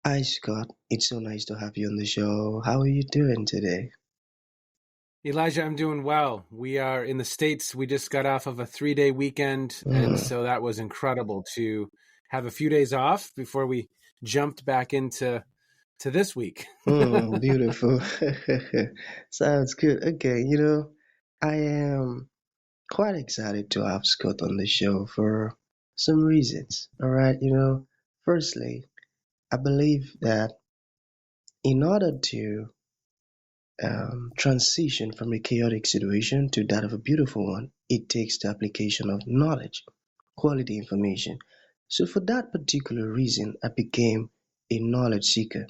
Hi, Scott. It's so nice to have you on the show. How are you doing today? Elijah, I'm doing well. We are in the States. We just got off of a 3-day weekend, and Mm, so that was incredible to have a few days off before we jumped back into this week. beautiful. Sounds good. Okay, I am quite excited to have Scott on the show for some reasons. All right, firstly, I believe that in order to transition from a chaotic situation to that of a beautiful one, it takes the application of knowledge, quality information. So, for that particular reason, I became a knowledge seeker.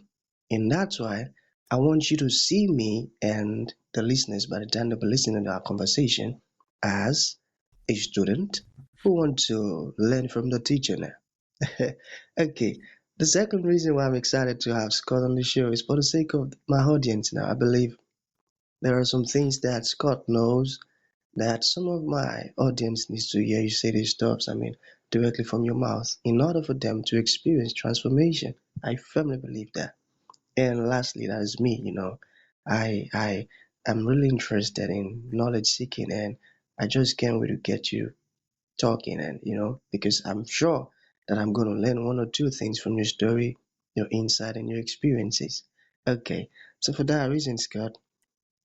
And that's why I want you to see me and the listeners by the time they'll be listening to our conversation as a student who want to learn from the teacher now. Okay. The second reason why I'm excited to have Scott on the show is for the sake of my audience now. I believe there are some things that Scott knows that some of my audience needs to hear you say these stuff, I mean, directly from your mouth in order for them to experience transformation. I firmly believe that. And lastly, that is me, I am really interested in knowledge seeking and I just can't wait to get you talking and because I'm sure that I'm gonna learn one or two things from your story, your insight and your experiences. Okay. So for that reason, Scott,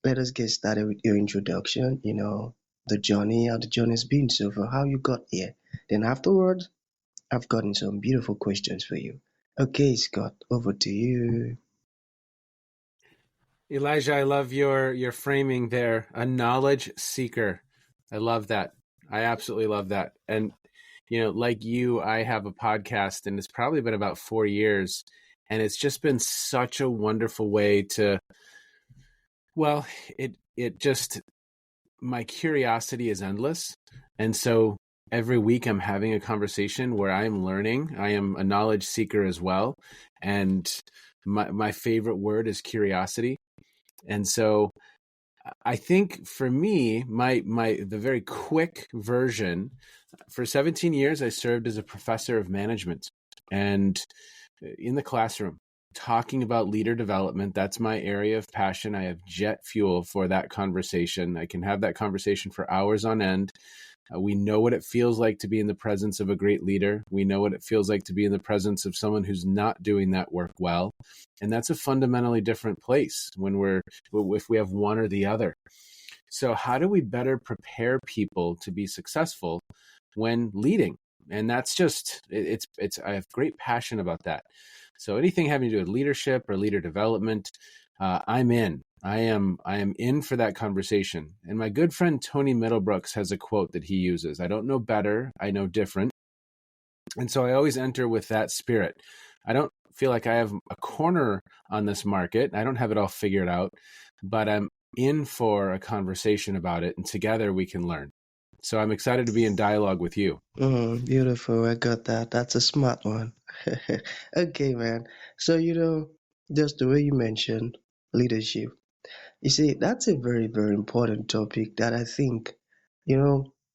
let us get started with your introduction, the journey, how the journey's been so far, how you got here. Then afterwards, I've gotten some beautiful questions for you. Okay, Scott, over to you. Elijah, I love your framing there. A knowledge seeker. I love that. I absolutely love that. And like you, I have a podcast, and it's probably been about 4 years, and it's just been such a wonderful way to. Well, it just my curiosity is endless. And so every week I'm having a conversation where I'm learning. I am a knowledge seeker as well. And my favorite word is curiosity. And so I think for me, the very quick version, for 17 years, I served as a professor of management and in the classroom, talking about leader development. That's my area of passion. I have jet fuel for that conversation. I can have that conversation for hours on end. We know what it feels like to be in the presence of a great leader. We know what it feels like to be in the presence of someone who's not doing that work well. And that's a fundamentally different place if we have one or the other. So how do we better prepare people to be successful when leading? And that's just, I have great passion about that. So anything having to do with leadership or leader development, I'm in. I am in for that conversation. And my good friend Tony Middlebrooks has a quote that he uses. I don't know better, I know different. And so I always enter with that spirit. I don't feel like I have a corner on this market. I don't have it all figured out, but I'm in for a conversation about it, and together we can learn. So I'm excited to be in dialogue with you. Beautiful. I got that. That's a smart one. Okay, man. So, just the way you mentioned leadership, you see, that's a very, very important topic that I think,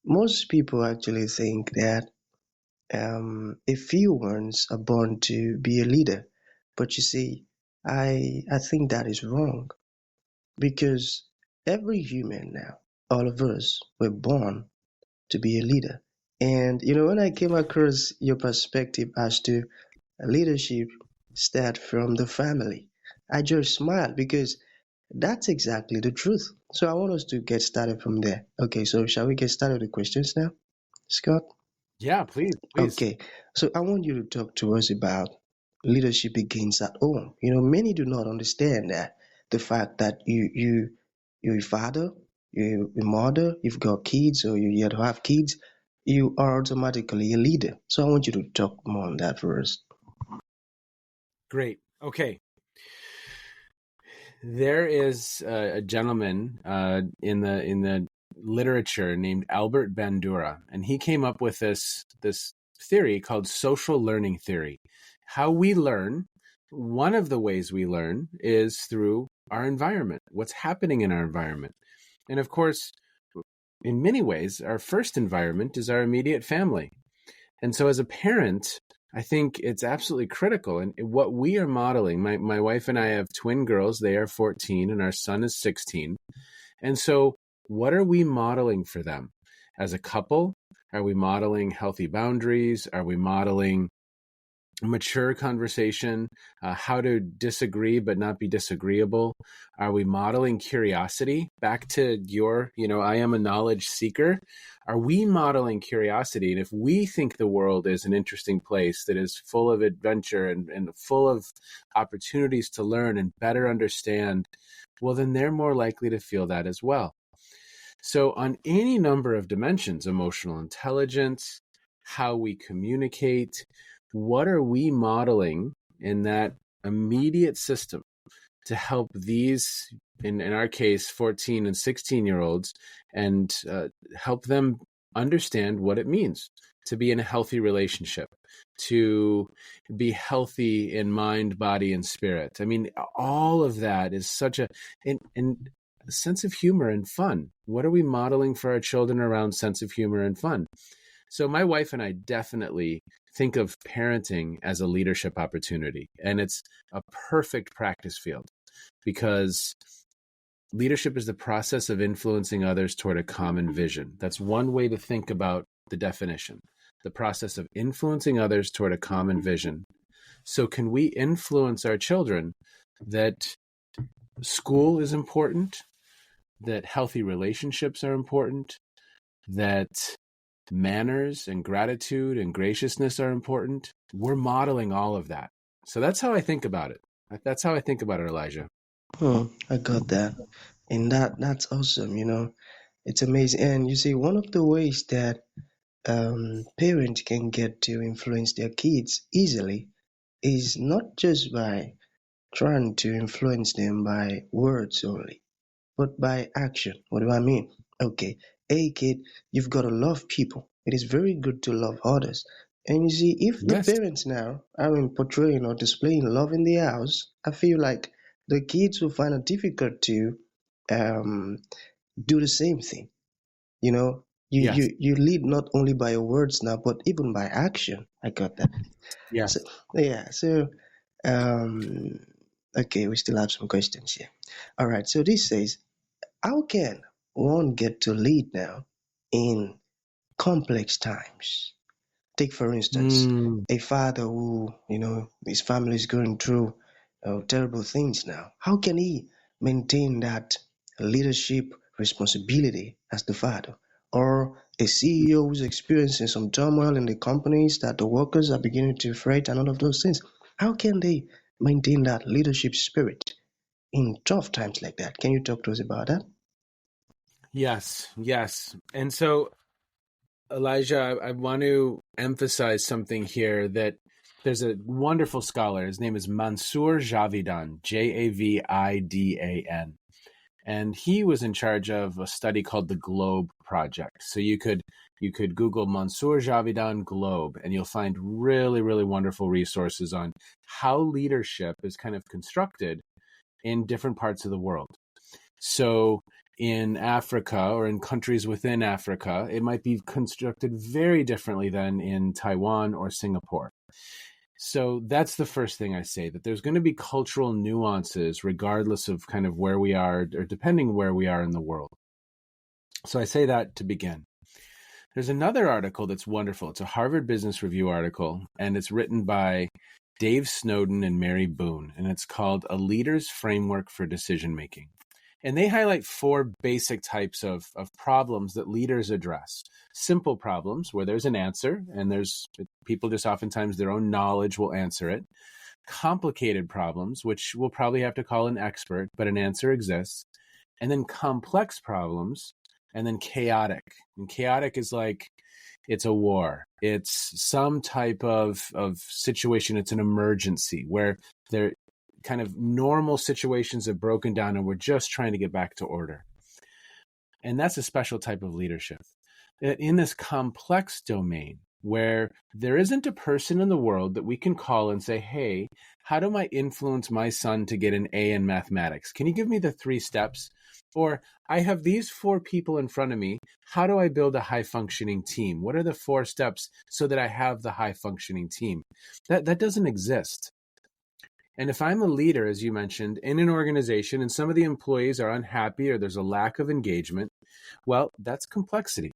most people actually think that a few ones are born to be a leader. But you see, I think that is wrong because every human now, all of us, were born to be a leader. And when I came across your perspective as to leadership start from the family, I just smiled because that's exactly the truth. So I want us to get started from there. Okay, so shall we get started with the questions now, Scott? Yeah, please, please. Okay, so I want you to talk to us about leadership begins at home. Many do not understand that the fact that you're a father, you're a mother, you've got kids, or you yet have kids, you are automatically a leader. So I want you to talk more on that first. Great. Okay. There is a gentleman in the literature named Albert Bandura, and he came up with this theory called social learning theory. How we learn, one of the ways we learn is through our environment, what's happening in our environment. And of course, in many ways, our first environment is our immediate family. And so as a parent, I think it's absolutely critical. And what we are modeling, my wife and I have twin girls. They are 14 and our son is 16. And so what are we modeling for them as a couple? Are we modeling healthy boundaries? Are we modeling mature conversation, how to disagree but not be disagreeable? Are we modeling curiosity? Back to your, I am a knowledge seeker. Are we modeling curiosity? And if we think the world is an interesting place that is full of adventure and full of opportunities to learn and better understand, well, then they're more likely to feel that as well. So on any number of dimensions, emotional intelligence, how we communicate, what are we modeling in that immediate system to help these, in our case, 14 and 16-year-olds, and help them understand what it means to be in a healthy relationship, to be healthy in mind, body, and spirit. I mean, all of that is such a sense of humor and fun. What are we modeling for our children around sense of humor and fun? So my wife and I definitely think of parenting as a leadership opportunity, and it's a perfect practice field because leadership is the process of influencing others toward a common vision. That's one way to think about the definition, the process of influencing others toward a common vision. So can we influence our children that school is important, that healthy relationships are important, that manners and gratitude and graciousness are important? We're modeling all of that. So that's how I think about it. That's how I think about it, Elijah. I got that. And that's awesome, It's amazing. And you see, one of the ways that parents can get to influence their kids easily is not just by trying to influence them by words only, but by action. What do I mean? Okay, hey kid, you've got to love people. It is very good to love others. And you see, if the Yes. parents now are portraying or displaying love in the house, I feel like the kids will find it difficult to um, do the same thing. You know, you, Yes. you, you lead not only by your words now, but even by action. I got that. So, Yes. yeah, so, um, okay, we still have some questions here. All right, so this says, how can one get to lead now in complex times? Take, for instance, Mm, a father who, his family is going through terrible things now. How can he maintain that leadership responsibility as the father? Or a CEO who's experiencing some turmoil in the companies that the workers are beginning to fret and all of those things. How can they maintain that leadership spirit in tough times like that? Can you talk to us about that? yes. Yes. And so, Elijah, I want to emphasize something here, that there's a wonderful scholar. His name is Mansour Javidan, Javidan. And he was in charge of a study called the Globe Project. So you could Google Mansour Javidan Globe, and you'll find really, really wonderful resources on how leadership is kind of constructed in different parts of the world. So in Africa or in countries within Africa, it might be constructed very differently than in Taiwan or Singapore. So that's the first thing I say, that there's going to be cultural nuances regardless of kind of where we are or depending where we are in the world. So I say that to begin. There's another article that's wonderful. It's a Harvard Business Review article, and it's written by Dave Snowden and Mary Boone, and it's called A Leader's Framework for Decision Making. And they highlight 4 basic types of problems that leaders address. Simple problems where there's an answer, and there's people just oftentimes their own knowledge will answer it. Complicated problems, which we'll probably have to call an expert, but an answer exists. And then complex problems, and then chaotic. And chaotic is like, it's a war. It's some type of situation. It's an emergency where there kind of normal situations have broken down and we're just trying to get back to order. And that's a special type of leadership. In this complex domain where there isn't a person in the world that we can call and say, hey, how do I influence my son to get an A in mathematics? Can you give me the 3 steps? Or I have these 4 people in front of me. How do I build a high functioning team? What are the 4 steps so that I have the high functioning team? That doesn't exist. And if I'm a leader, as you mentioned, in an organization and some of the employees are unhappy or there's a lack of engagement, well, that's complexity.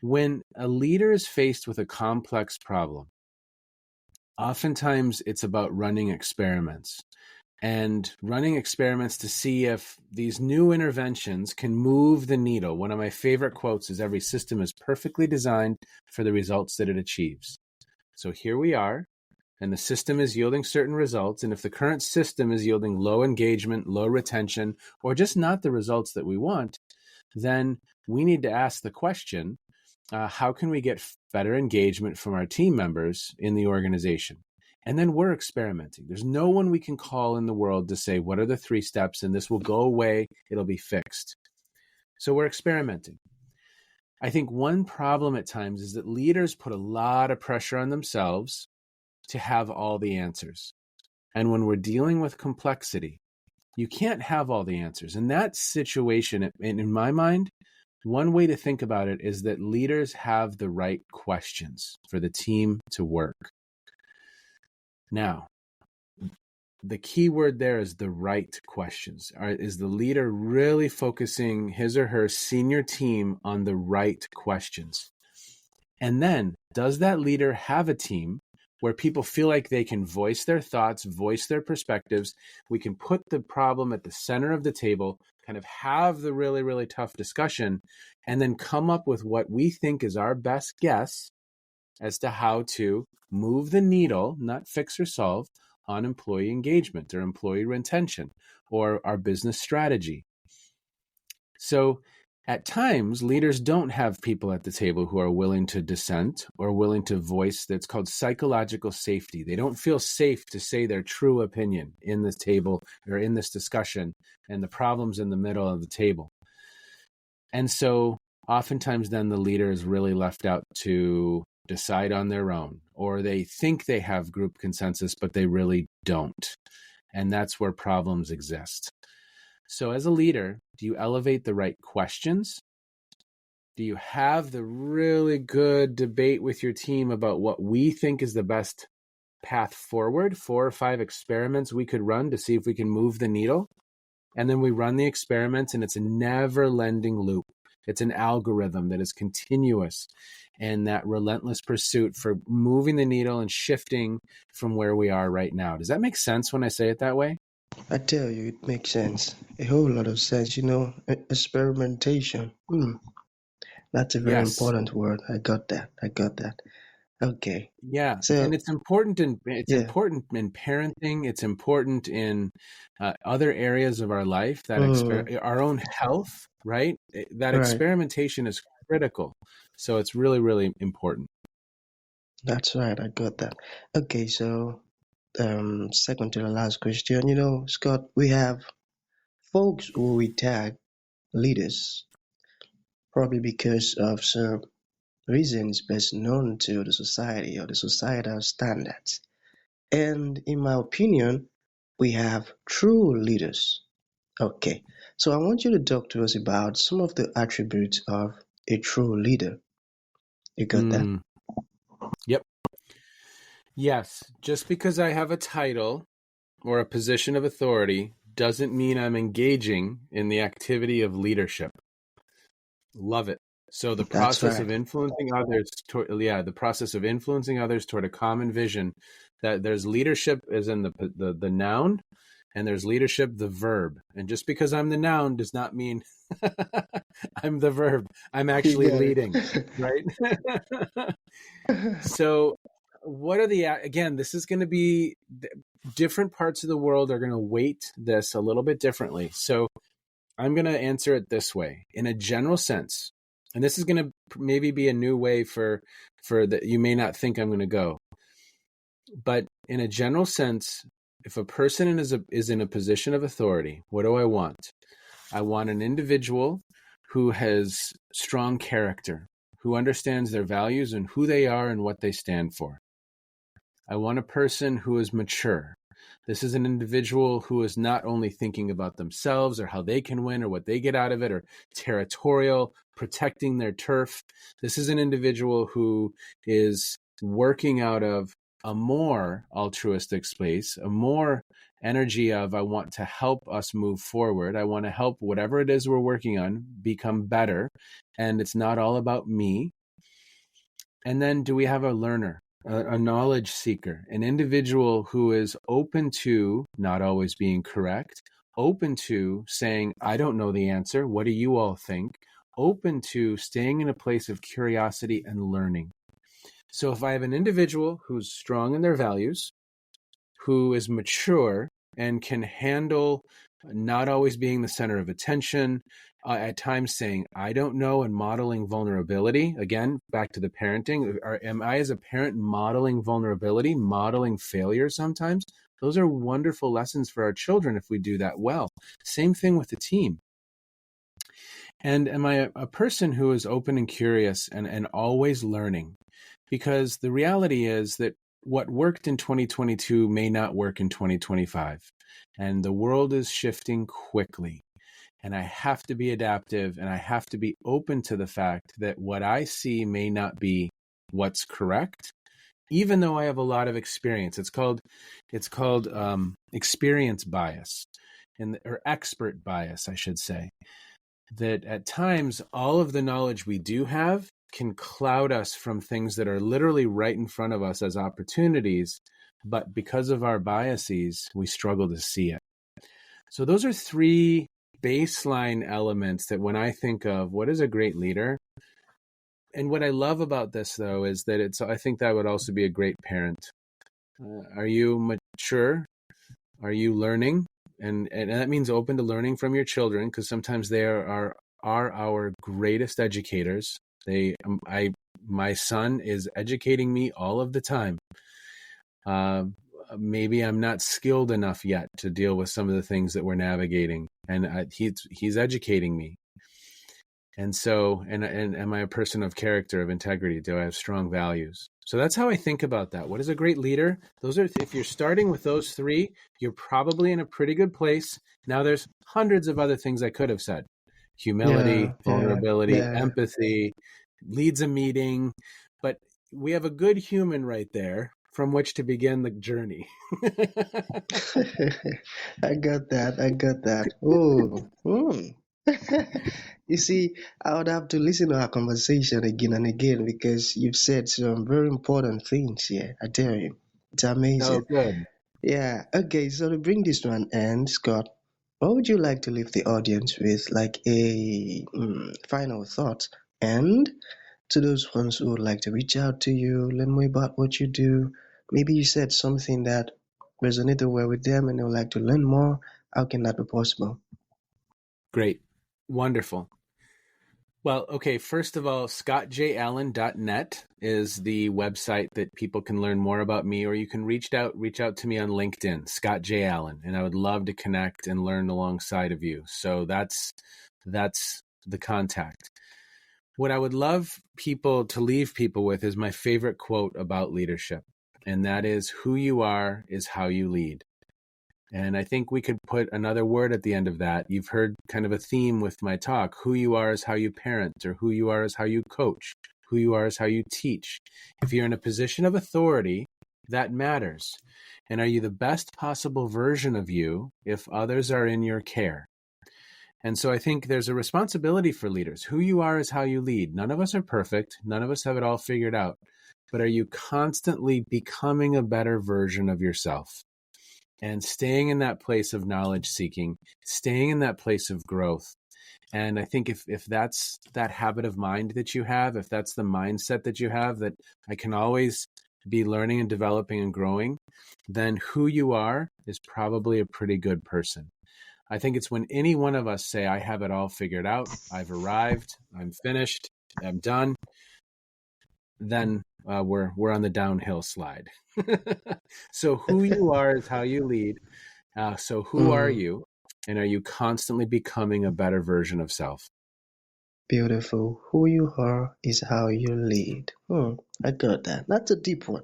When a leader is faced with a complex problem, oftentimes it's about running experiments to see if these new interventions can move the needle. One of my favorite quotes is, every system is perfectly designed for the results that it achieves. So here we are, and the system is yielding certain results. And if the current system is yielding low engagement, low retention, or just not the results that we want, then we need to ask the question, how can we get better engagement from our team members in the organization? And then we're experimenting. There's no one we can call in the world to say, what are the 3 steps? And this will go away. It'll be fixed. So we're experimenting. I think one problem at times is that leaders put a lot of pressure on themselves to have all the answers. And when we're dealing with complexity, you can't have all the answers. In that situation, in my mind, one way to think about it is that leaders have the right questions for the team to work. Now, the key word there is the right questions. Is the leader really focusing his or her senior team on the right questions? And then, does that leader have a team where people feel like they can voice their thoughts, voice their perspectives? We can put the problem at the center of the table, kind of have the really, really tough discussion, and then come up with what we think is our best guess as to how to move the needle, not fix or solve, on employee engagement or employee retention or our business strategy. So at times, leaders don't have people at the table who are willing to dissent or willing to voice. That's called psychological safety. They don't feel safe to say their true opinion in this table or in this discussion, and the problem's in the middle of the table. And so oftentimes then the leader is really left out to decide on their own, or they think they have group consensus, but they really don't. And that's where problems exist. So as a leader, do you elevate the right questions? Do you have the really good debate with your team about what we think is the best path forward? 4 or 5 experiments we could run to see if we can move the needle. And then we run the experiments, and it's a never-ending loop. It's an algorithm that is continuous, and that relentless pursuit for moving the needle and shifting from where we are right now. Does that make sense when I say it that way? I tell you, it makes sense. A whole lot of sense. Experimentation. That's a very Yes. important word. I got that. Okay. Yeah, and So, it's important in yeah. parenting. It's important in other areas of our life. Our own health, right? That Right. experimentation is critical. So it's really, really important. That's right. I got that. Okay. So, second to the last question. Scott, we have folks who we tag leaders, probably because of some reasons best known to the society or the societal standards. And in my opinion, we have true leaders. Okay, so I want you to talk to us about some of the attributes of a true leader. You got that? Mm, yep. Yes. Just because I have a title or a position of authority doesn't mean I'm engaging in the activity of leadership. Love it. So the That's process right. of influencing others toward a common vision. That there's leadership as in the noun, and there's leadership, the verb. And just because I'm the noun does not mean I'm the verb. I'm You actually got leading, it. right? So what are again, this is going to be different parts of the world are going to weight this a little bit differently. So I'm going to answer it this way. In a general sense, and this is going to maybe be a new way for that you may not think I'm going to go. But in a general sense, if a person is in a position of authority, what do I want? I want an individual who has strong character, who understands their values and who they are and what they stand for. I want a person who is mature, This is an individual who is not only thinking about themselves or how they can win or what they get out of it, or territorial, protecting their turf. This is an individual who is working out of a more altruistic space, a more energy of, I want to help us move forward. I want to help whatever it is we're working on become better. And it's not all about me. And then do we have a learner, a knowledge seeker, an individual who is open to not always being correct, open to saying, I don't know the answer. What do you all think? Open to staying in a place of curiosity and learning. So if I have an individual who's strong in their values, who is mature and can handle not always being the center of attention, at times saying, I don't know, and modeling vulnerability. Again, back to the parenting. Am I, as a parent, modeling vulnerability, modeling failure sometimes? Those are wonderful lessons for our children if we do that well. Same thing with the team. And am I a person who is open and curious and always learning? Because the reality is that what worked in 2022 may not work in 2025. And the world is shifting quickly. And I have to be adaptive, and I have to be open to the fact that what I see may not be what's correct, even though I have a lot of experience. It's called experience bias, or expert bias, I should say. That at times, all of the knowledge we do have can cloud us from things that are literally right in front of us as opportunities, but because of our biases, we struggle to see it. So those are three baseline elements that when I think of what is a great leader, and what I love about this though is that I think that would also be a great parent. Are you mature? Are you learning? And that means open to learning from your children, because sometimes they are our greatest educators. My son is educating me all of the time. Maybe I'm not skilled enough yet to deal with some of the things that we're navigating, and he's educating me. And so, and am I a person of character, of integrity? Do I have strong values? So that's how I think about that. What is a great leader? If you're starting with those three, you're probably in a pretty good place. Now there's hundreds of other things I could have said. Humility, vulnerability, empathy, leads a meeting. But we have a good human right there from which to begin the journey. I got that. Oh. You see, I would have to listen to our conversation again and again, because you've said some very important things here. I tell you, it's Oh, amazing. good. Yeah. Okay. So to bring this to an end, Scott, what would you like to leave the audience with, like a final thought? And to those ones who would like to reach out to you, learn more about what you do, maybe you said something that resonated well with them and they would like to learn more. How can that be possible? Great. Wonderful. Well, okay, first of all, scottjallen.net is the website that people can learn more about me, or you can reach out to me on LinkedIn, Scott J. Allen, and I would love to connect and learn alongside of you. So that's the contact. What I would love people to leave people with is my favorite quote about leadership, and that is, who you are is how you lead. And I think we could put another word at the end of that. You've heard kind of a theme with my talk. Who you are is how you parent, or who you are is how you coach. Who you are is how you teach. If you're in a position of authority, that matters. And are you the best possible version of you if others are in your care? And so I think there's a responsibility for leaders. Who you are is how you lead. None of us are perfect. None of us have it all figured out. But are you constantly becoming a better version of yourself? And staying in that place of knowledge seeking, staying in that place of growth. And I think if that's that habit of mind that you have, if that's the mindset that you have, that I can always be learning and developing and growing, then who you are is probably a pretty good person. I think it's when any one of us say, I have it all figured out, I've arrived, I'm finished, I'm done, then we're on the downhill slide. So who you are is how you lead. So who are Mm. you? And are you constantly becoming a better version of self? Beautiful. Who you are is how you lead. I got that. That's a deep one.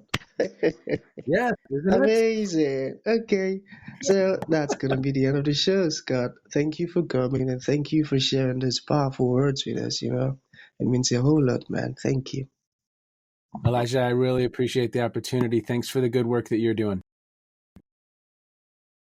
Yeah, isn't it? Amazing. Okay. So that's going to be the end of the show, Scott. Thank you for coming and thank you for sharing those powerful words with us. It means a whole lot, man. Thank you. Elijah, I really appreciate the opportunity. Thanks for the good work that you're doing.